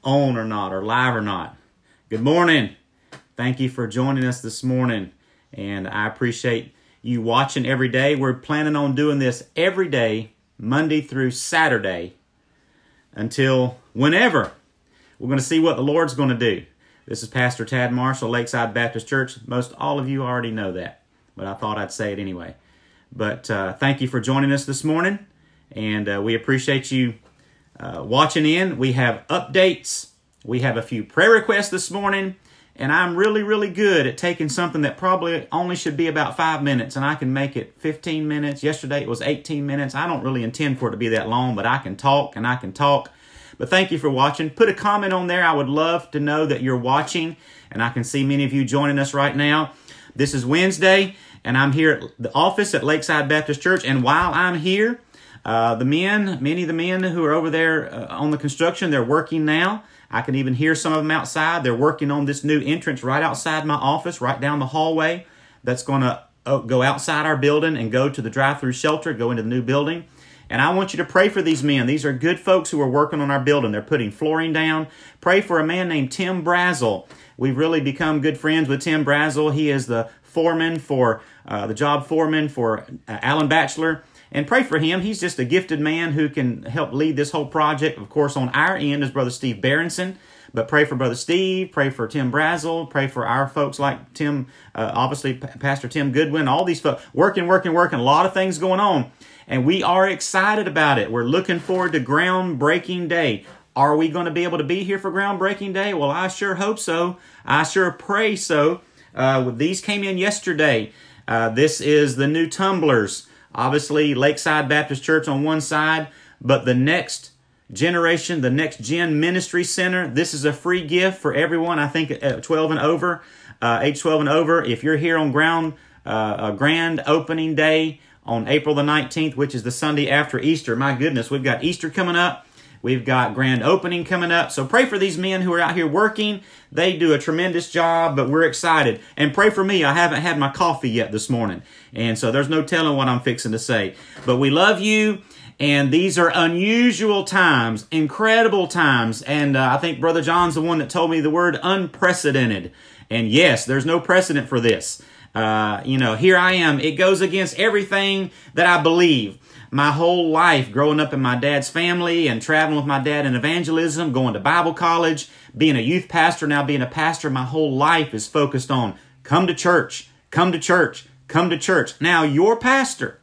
on or not, or live or not. Good morning. Thank you for joining us this morning, and I appreciate you watching every day. We're planning on doing this every day, Monday through Saturday, until whenever. We're going to see what the Lord's going to do. This is Pastor Tad Marshall, Lakeside Baptist Church. Most all of you already know that, but I thought I'd say it anyway. But thank you for joining us this morning, and we appreciate you watching in. We have updates. We have a few prayer requests this morning, and I'm really good at taking something that probably only should be about 5 minutes, and I can make it 15 minutes. Yesterday it was 18 minutes. I don't really intend for it to be that long, but I can talk and I can talk. But thank you for watching. Put a comment on there. I would love to know that you're watching, and I can see many of you joining us right now. This is Wednesday, and I'm here at the office at Lakeside Baptist Church, and while I'm here, many of the men who are over there on the construction, they're working now. I can even hear some of them outside. They're working on this new entrance right outside my office, right down the hallway. That's going to go outside our building and go to the drive-through shelter, go into the new building. And I want you to pray for these men. These are good folks who are working on our building. They're putting flooring down. Pray for a man named Tim Brazel. We've really become good friends with Tim Brazel. He is the foreman for the job foreman for Alan Batchelor. And pray for him. He's just a gifted man who can help lead this whole project. Of course, on our end is Brother Steve Berenson. But pray for Brother Steve. Pray for Tim Brazel. Pray for our folks like Tim, obviously Pastor Tim Goodwin. All these folks working. A lot of things going on. And we are excited about it. We're looking forward to Groundbreaking Day. Are we going to be able to be here for Groundbreaking Day? Well, I sure hope so. I sure pray so. These came in yesterday. This is the new Tumblers. Obviously, Lakeside Baptist Church on one side, but the next generation, the Next Gen Ministry Center, this is a free gift for everyone, I think, at 12 and over, age 12 and over. If you're here on Grand Opening Day on April the 19th, which is the Sunday after Easter, my goodness, we've got Easter coming up. We've got grand opening coming up. So pray for these men who are out here working. They do a tremendous job, but we're excited. And pray for me. I haven't had my coffee yet this morning. And so there's no telling what I'm fixing to say. But we love you. And these are unusual times, incredible times. And I think Brother John's the one that told me the word unprecedented. And yes, there's no precedent for this. Here I am. It goes against everything that I believe. My whole life growing up in my dad's family and traveling with my dad in evangelism, going to Bible college, being a youth pastor, now being a pastor, my whole life is focused on come to church, come to church, come to church. Now your pastor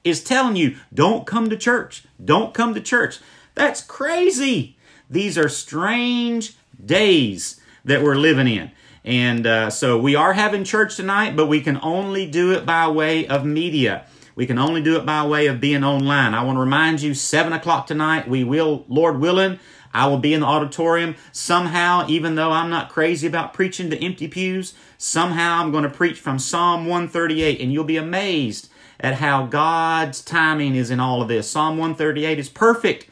is telling you, don't come to church, don't come to church. That's crazy. These are strange days that we're living in. And so we are having church tonight, but we can only do it by way of media. We can only do it by way of being online. I want to remind you, 7 o'clock tonight, we will, Lord willing, I will be in the auditorium. Somehow, even though I'm not crazy about preaching to empty pews, somehow I'm going to preach from Psalm 138, and you'll be amazed at how God's timing is in all of this. Psalm 138 is perfect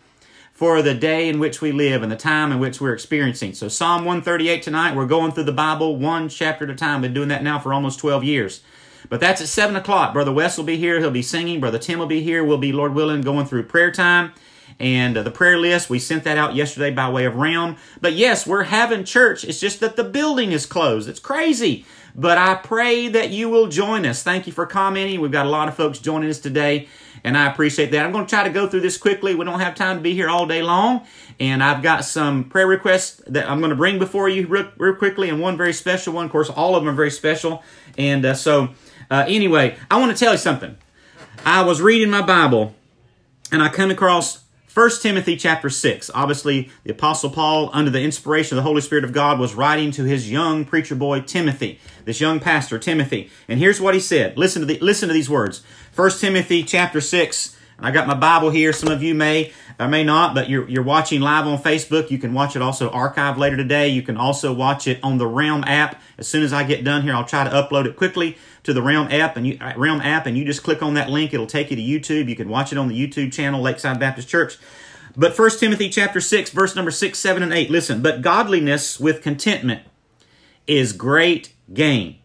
for the day in which we live and the time in which we're experiencing. So Psalm 138 tonight, we're going through the Bible one chapter at a time. We've been doing that now for almost 12 years. But that's at 7 o'clock. Brother Wes will be here. He'll be singing. Brother Tim will be here. We'll be, Lord willing, going through prayer time. And the prayer list, we sent that out yesterday by way of Realm. But yes, we're having church. It's just that the building is closed. It's crazy. But I pray that you will join us. Thank you for commenting. We've got a lot of folks joining us today, and I appreciate that. I'm going to try to go through this quickly. We don't have time to be here all day long. And I've got some prayer requests that I'm going to bring before you real quickly, and one very special one. Of course, all of them are very special. And anyway, I want to tell you something. I was reading my Bible, and I come across 1 Timothy chapter 6. Obviously, the Apostle Paul, under the inspiration of the Holy Spirit of God, was writing to his young preacher boy, Timothy, this young pastor, Timothy. And here's what he said. Listen to these words. 1 Timothy chapter 6. And I got my Bible here. Some of you may or may not, but you're watching live on Facebook. You can watch it also archived later today. You can also watch it on the Realm app. As soon as I get done here, I'll try to upload it quickly to the Realm app, and you just click on that link. It'll take you to YouTube. You can watch it on the YouTube channel, Lakeside Baptist Church. But 1 Timothy chapter 6, verse number 6, 7, and 8. Listen, but godliness with contentment is great gain.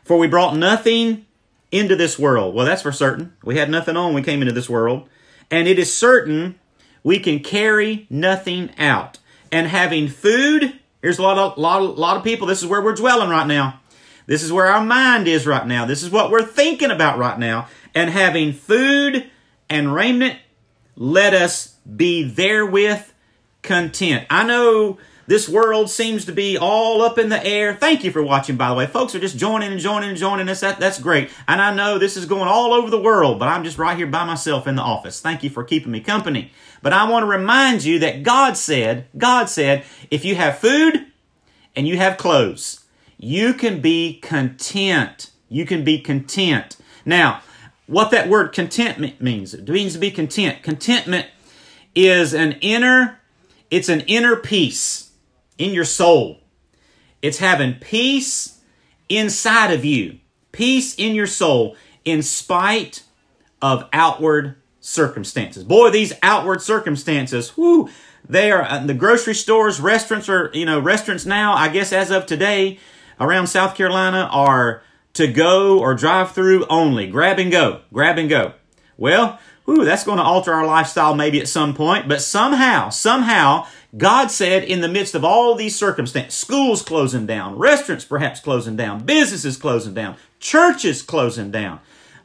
For we brought nothing into this world. Well, that's for certain. We had nothing on when we came into this world. And it is certain we can carry nothing out. and having food. Here's a lot of people. This is where we're dwelling right now. This is where our mind is right now. This is what we're thinking about right now. And having food and raiment, let us be therewith content. I know this world seems to be all up in the air. Thank you for watching, by the way. Folks are just joining us. That's great. And I know this is going all over the world, but I'm just right here by myself in the office. Thank you for keeping me company. But I want to remind you that God said, if you have food and you have clothes, you can be content. You can be content. Now, what that word contentment means, it means to be content. Contentment is an inner peace in your soul. It's having peace inside of you, peace in your soul, in spite of outward circumstances. Boy, these outward circumstances, they are, the grocery stores, restaurants now, I guess as of today, around South Carolina, are to go or drive through only. Grab and go. Well, that's going to alter our lifestyle maybe at some point, but somehow, God said in the midst of all these circumstances, schools closing down, restaurants perhaps closing down, businesses closing down, churches closing down,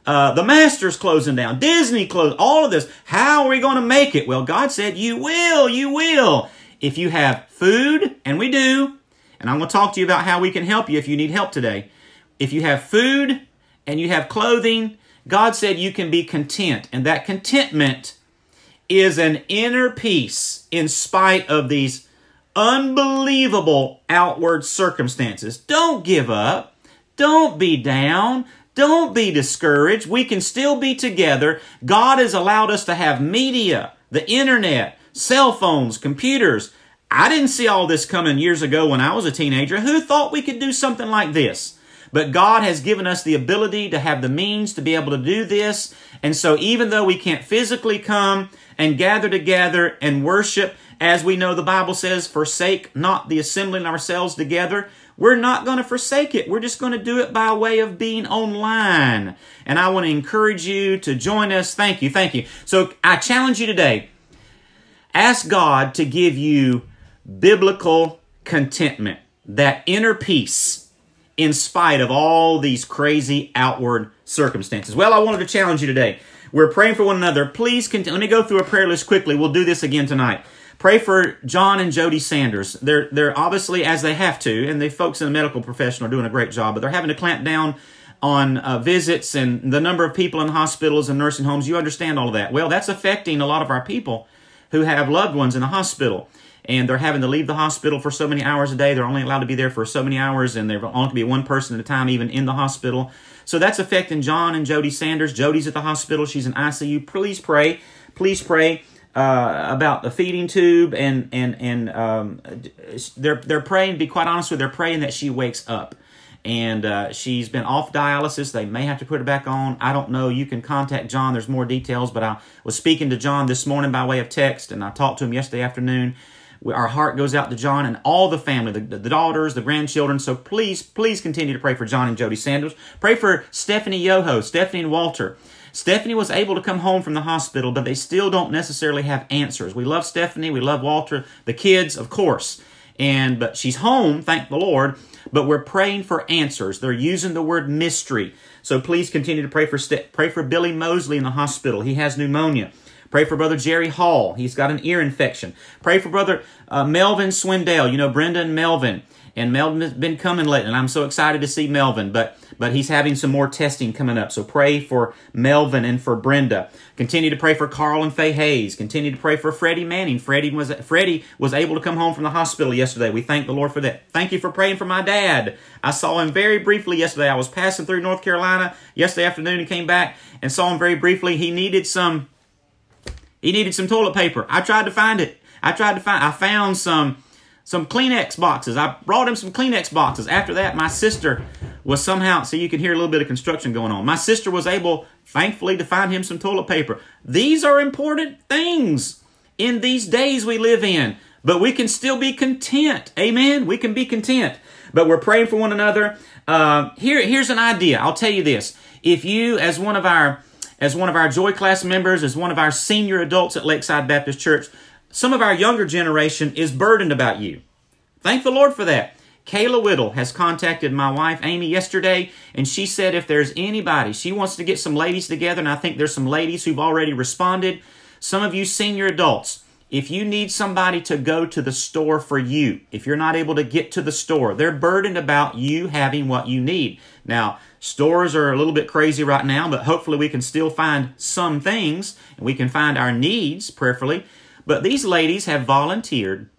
the Masters closing down, Disney closing, all of this. How are we going to make it? Well, God said, you will. If you have food, and we do, and I'm going to talk to you about how we can help you if you need help today. If you have food and you have clothing, God said you can be content. And that contentment is an inner peace in spite of these unbelievable outward circumstances. Don't give up. Don't be down. Don't be discouraged. We can still be together. God has allowed us to have media, the internet, cell phones, computers. I didn't see all this coming years ago when I was a teenager. Who thought we could do something like this? But God has given us the ability to have the means to be able to do this. And so even though we can't physically come and gather together and worship, as we know the Bible says, forsake not the assembling ourselves together, we're not going to forsake it. We're just going to do it by way of being online. And I want to encourage you to join us. Thank you. So I challenge you today. Ask God to give you biblical contentment, that inner peace, in spite of all these crazy outward circumstances. Well, I wanted to challenge you today. We're praying for one another. Please continue. Let me go through a prayer list quickly. We'll do this again tonight. Pray for John and Jody Sanders. They're obviously, as they have to, and the folks in the medical profession are doing a great job, but they're having to clamp down on visits and the number of people in hospitals and nursing homes. You understand all of that. Well, that's affecting a lot of our people who have loved ones in the hospital. And they're having to leave the hospital for so many hours a day. They're only allowed to be there for so many hours, and they're only to be one person at a time, even in the hospital. So that's affecting John and Jody Sanders. Jody's at the hospital. She's in ICU. Please pray. Please pray about the feeding tube, and they're praying. To be quite honest with you, they're praying that she wakes up. And she's been off dialysis. They may have to put her back on. I don't know. You can contact John. There's more details. But I was speaking to John this morning by way of text, and I talked to him yesterday afternoon. Our heart goes out to John and all the family, the daughters, the grandchildren. So please continue to pray for John and Jody Sanders. Pray for Stephanie Yoho, Stephanie and Walter. Stephanie was able to come home from the hospital, but they still don't necessarily have answers. We love Stephanie. We love Walter. The kids, of course. But she's home, thank the Lord. But we're praying for answers. They're using the word mystery. So please continue to pray for Billy Mosley in the hospital. He has pneumonia. Pray for Brother Jerry Hall. He's got an ear infection. Pray for Brother Melvin Swindell. You know, Brenda and Melvin. And Melvin has been coming lately, and I'm so excited to see Melvin. But he's having some more testing coming up. So pray for Melvin and for Brenda. Continue to pray for Carl and Faye Hayes. Continue to pray for Freddie Manning. Freddie was able to come home from the hospital yesterday. We thank the Lord for that. Thank you for praying for my dad. I saw him very briefly yesterday. I was passing through North Carolina yesterday afternoon and came back and saw him very briefly. He needed some toilet paper. I tried to find it. I found some Kleenex boxes. I brought him some Kleenex boxes. After that, my sister was somehow, so you can hear a little bit of construction going on. My sister was able, thankfully, to find him some toilet paper. These are important things in these days we live in. But we can still be content. Amen? We can be content. But we're praying for one another. Here's an idea. I'll tell you this. If you, as one of our Joy Class members, as one of our senior adults at Lakeside Baptist Church, some of our younger generation is burdened about you. Thank the Lord for that. Kayla Whittle has contacted my wife, Amy, yesterday, and she said if there's anybody, she wants to get some ladies together, and I think there's some ladies who've already responded. Some of you senior adults, if you need somebody to go to the store for you, if you're not able to get to the store, they're burdened about you having what you need. Now, stores are a little bit crazy right now, but hopefully we can still find some things, and we can find our needs, prayerfully. But these ladies have volunteered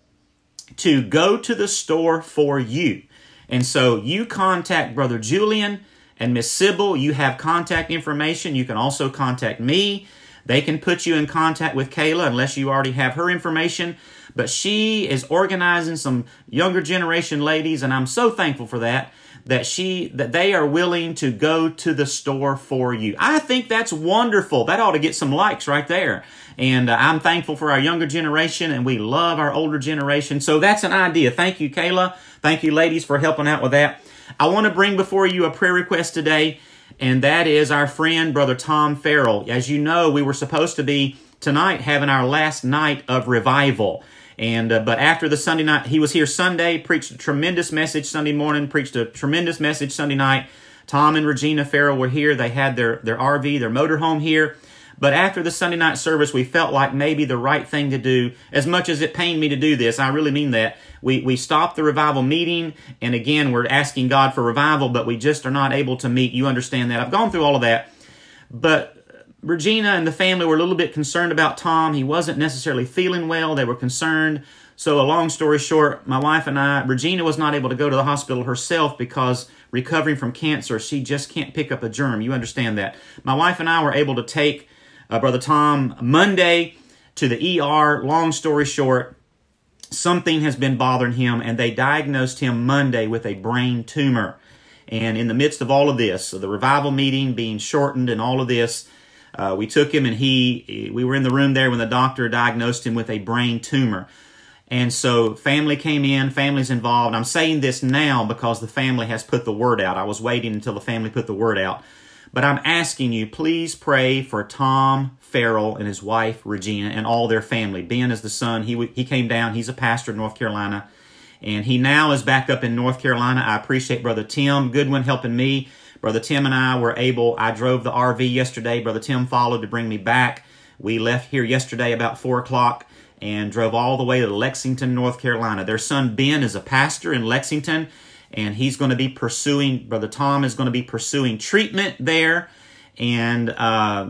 to go to the store for you. And so you contact Brother Julian and Miss Sybil. You have contact information. You can also contact me. They can put you in contact with Kayla unless you already have her information. But she is organizing some younger generation ladies, and I'm so thankful for that, that they are willing to go to the store for you. I think that's wonderful. That ought to get some likes right there. And I'm thankful for our younger generation, and we love our older generation. So that's an idea. Thank you, Kayla. Thank you, ladies, for helping out with that. I want to bring before you a prayer request today, and that is our friend, Brother Tom Farrell. As you know, we were supposed to be tonight having our last night of revival. And but after the Sunday night, he was here Sunday, preached a tremendous message Sunday morning, preached a tremendous message Sunday night. Tom and Regina Farrell were here. They had their RV, their motorhome here. But after the Sunday night service, we felt like maybe the right thing to do, as much as it pained me to do this, I really mean that. We stopped the revival meeting, and again, we're asking God for revival, but we just are not able to meet. You understand that. I've gone through all of that. But Regina and the family were a little bit concerned about Tom. He wasn't necessarily feeling well. They were concerned. So a long story short, my wife and I, Regina was not able to go to the hospital herself because recovering from cancer, she just can't pick up a germ. You understand that. My wife and I were able to take Brother Tom Monday to the ER. Long story short, something has been bothering him, and they diagnosed him Monday with a brain tumor. And in the midst of all of this, so the revival meeting being shortened and all of this, we took him, and we were in the room there when the doctor diagnosed him with a brain tumor. And so family came in, family's involved. I'm saying this now because the family has put the word out. I was waiting until the family put the word out. But I'm asking you, please pray for Tom Farrell and his wife, Regina, and all their family. Ben is the son. He came down. He's a pastor in North Carolina. And he now is back up in North Carolina. I appreciate Brother Tim Goodwin helping me. Brother Tim and I were able, I drove the RV yesterday. Brother Tim followed to bring me back. We left here yesterday about 4 o'clock and drove all the way to Lexington, North Carolina. Their son Ben is a pastor in Lexington, and he's going to be pursuing, Brother Tom is going to be pursuing treatment there. And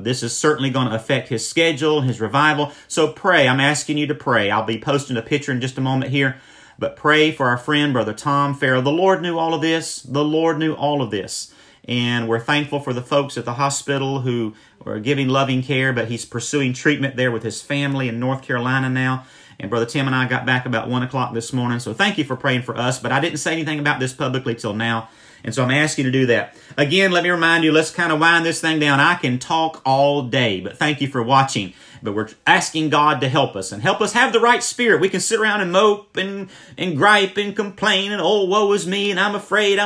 this is certainly going to affect his schedule, his revival. So pray. I'm asking you to pray. I'll be posting a picture in just a moment here. But pray for our friend, Brother Tom Farrell. The Lord knew all of this. The Lord knew all of this. And we're thankful for the folks at the hospital who are giving loving care, but he's pursuing treatment there with his family in North Carolina now. And Brother Tim and I got back about 1 o'clock this morning. So thank you for praying for us. But I didn't say anything about this publicly till now. And so I'm asking you to do that. Again, let me remind you, let's kind of wind this thing down. I can talk all day, but thank you for watching. But we're asking God to help us and help us have the right spirit. We can sit around and mope and gripe and complain and, oh, woe is me, and I'm afraid.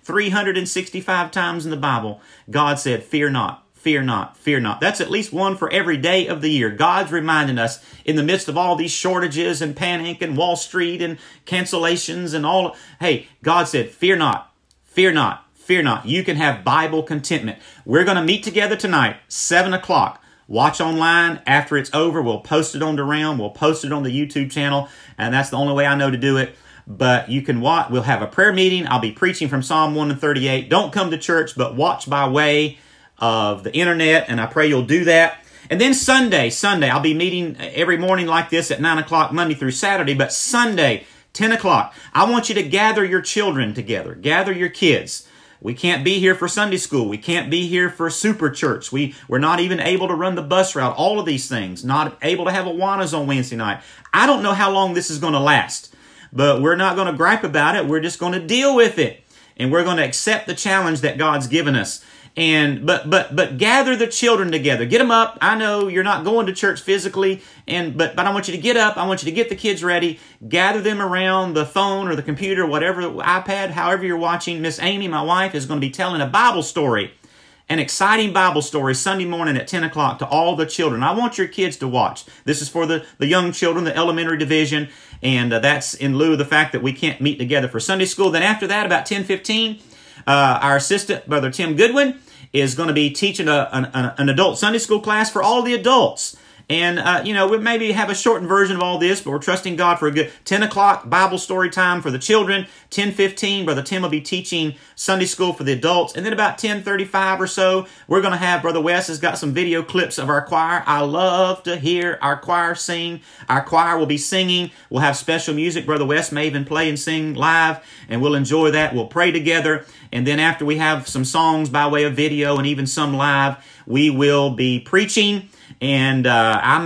365 times in the Bible, God said, fear not, fear not, fear not. That's at least one for every day of the year. God's reminding us in the midst of all these shortages and panic and Wall Street and cancellations and all. Hey, God said, fear not, fear not, fear not. You can have Bible contentment. We're going to meet together tonight, 7 o'clock. Watch online. After it's over, we'll post it on the Realm. We'll post it on the YouTube channel, and that's the only way I know to do it. But you can watch. We'll have a prayer meeting. I'll be preaching from Psalm 138. Don't come to church, but watch by way of the internet, and I pray you'll do that. And then Sunday, I'll be meeting every morning like this at 9 o'clock, Monday through Saturday. But Sunday, 10 o'clock, I want you to gather your children together. Gather your kids. We can't be here for Sunday school. We can't be here for super church. We're not even able to run the bus route. All of these things. Not able to have Awanas on Wednesday night. I don't know how long this is going to last. But we're not going to gripe about it. We're just going to deal with it. And we're going to accept the challenge that God's given us. And but gather the children together. Get them up. I know you're not going to church physically, but I want you to get up. I want you to get the kids ready. Gather them around the phone or the computer, whatever, iPad, however you're watching. Miss Amy, my wife, is going to be telling a Bible story an exciting Bible story Sunday morning at 10 o'clock to all the children. I want your kids to watch. This is for the young children, the elementary division, and that's in lieu of the fact that we can't meet together for Sunday school. Then after that, about 10:15, our assistant, Brother Tim Goodwin, is going to be teaching an adult Sunday school class for all the adults. And, we maybe have a shortened version of all this, but we're trusting God for a good 10 o'clock Bible story time for the children. 10:15, Brother Tim will be teaching Sunday school for the adults. And then about 10:35 or so, we're going to have Brother Wes has got some video clips of our choir. I love to hear our choir sing. Our choir will be singing. We'll have special music. Brother Wes may even play and sing live, and we'll enjoy that. We'll pray together. And then after we have some songs by way of video and even some live, we will be preaching. And I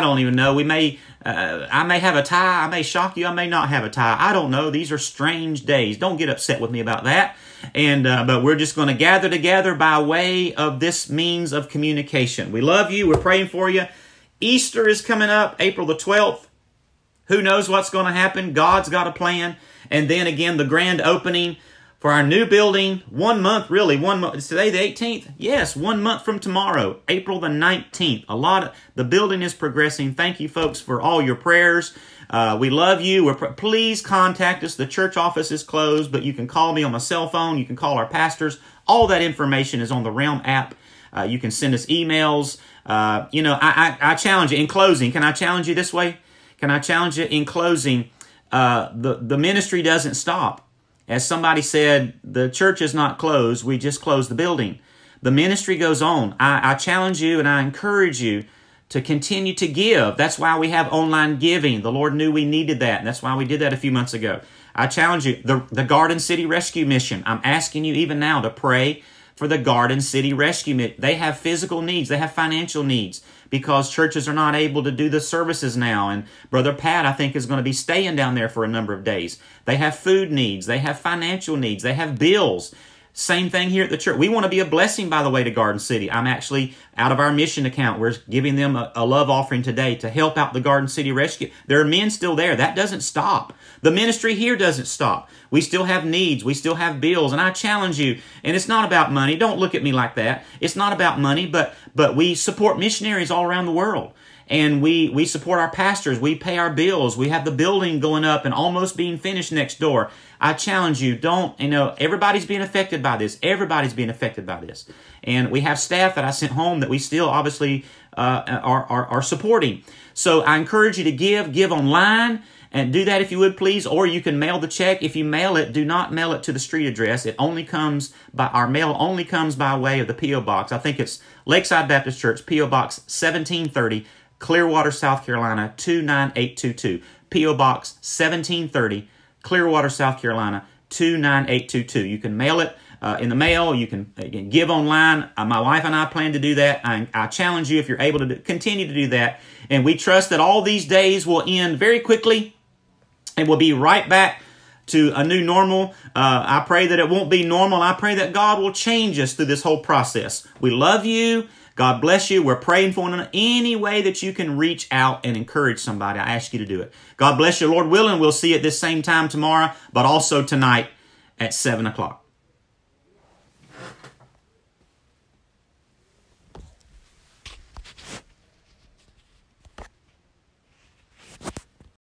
don't even know, I may have a tie, I may shock you, I may not have a tie. I don't know. These are strange days. Don't get upset with me about that. And but we're just going to gather together by way of this means of communication. We love you. We're praying for you. Easter is coming up, April the 12th. Who knows what's going to happen? God's got a plan. And then again, the grand opening for our new building, 1 month, really, 1 month. Is today the 18th? Yes, 1 month from tomorrow, April the 19th. The building is progressing. Thank you, folks, for all your prayers. We love you. Please contact us. The church office is closed, but you can call me on my cell phone. You can call our pastors. All that information is on the Realm app. You can send us emails. I challenge you. In closing, can I challenge you this way? Can I challenge you in closing? The ministry doesn't stop. As somebody said, the church is not closed. We just closed the building. The ministry goes on. I challenge you and I encourage you to continue to give. That's why we have online giving. The Lord knew we needed that, and that's why we did that a few months ago. I challenge you. The Garden City Rescue Mission. I'm asking you even now to pray for the Garden City Rescue Mission. They have physical needs. They have financial needs because churches are not able to do the services now. And Brother Pat, I think, is going to be staying down there for a number of days. They have food needs. They have financial needs. They have bills. Same thing here at the church. We want to be a blessing, by the way, to Garden City. I'm actually, out of our mission account, we're giving them a love offering today to help out the Garden City Rescue. There are men still there. That doesn't stop. The ministry here doesn't stop. We still have needs. We still have bills. And I challenge you, and it's not about money. Don't look at me like that. It's not about money, but we support missionaries all around the world. And we support our pastors. We pay our bills. We have the building going up and almost being finished next door. I challenge you, everybody's being affected by this. Everybody's being affected by this. And we have staff that I sent home that we still obviously are supporting. So I encourage you to give online. And do that if you would, please, or you can mail the check. If you mail it, do not mail it to the street address. Our mail only comes by way of the P.O. Box. I think it's Lakeside Baptist Church, P.O. Box 1730, Clearwater, South Carolina, 29822. P.O. Box 1730, Clearwater, South Carolina, 29822. You can mail it in the mail. You can give online. My wife and I plan to do that. I challenge you, if you're able to continue to do that. And we trust that all these days will end very quickly. And we'll be right back to a new normal. I pray that it won't be normal. I pray that God will change us through this whole process. We love you. God bless you. We're praying for one. Any way that you can reach out and encourage somebody, I ask you to do it. God bless you. Lord willing, we'll see you at this same time tomorrow, but also tonight at 7 o'clock.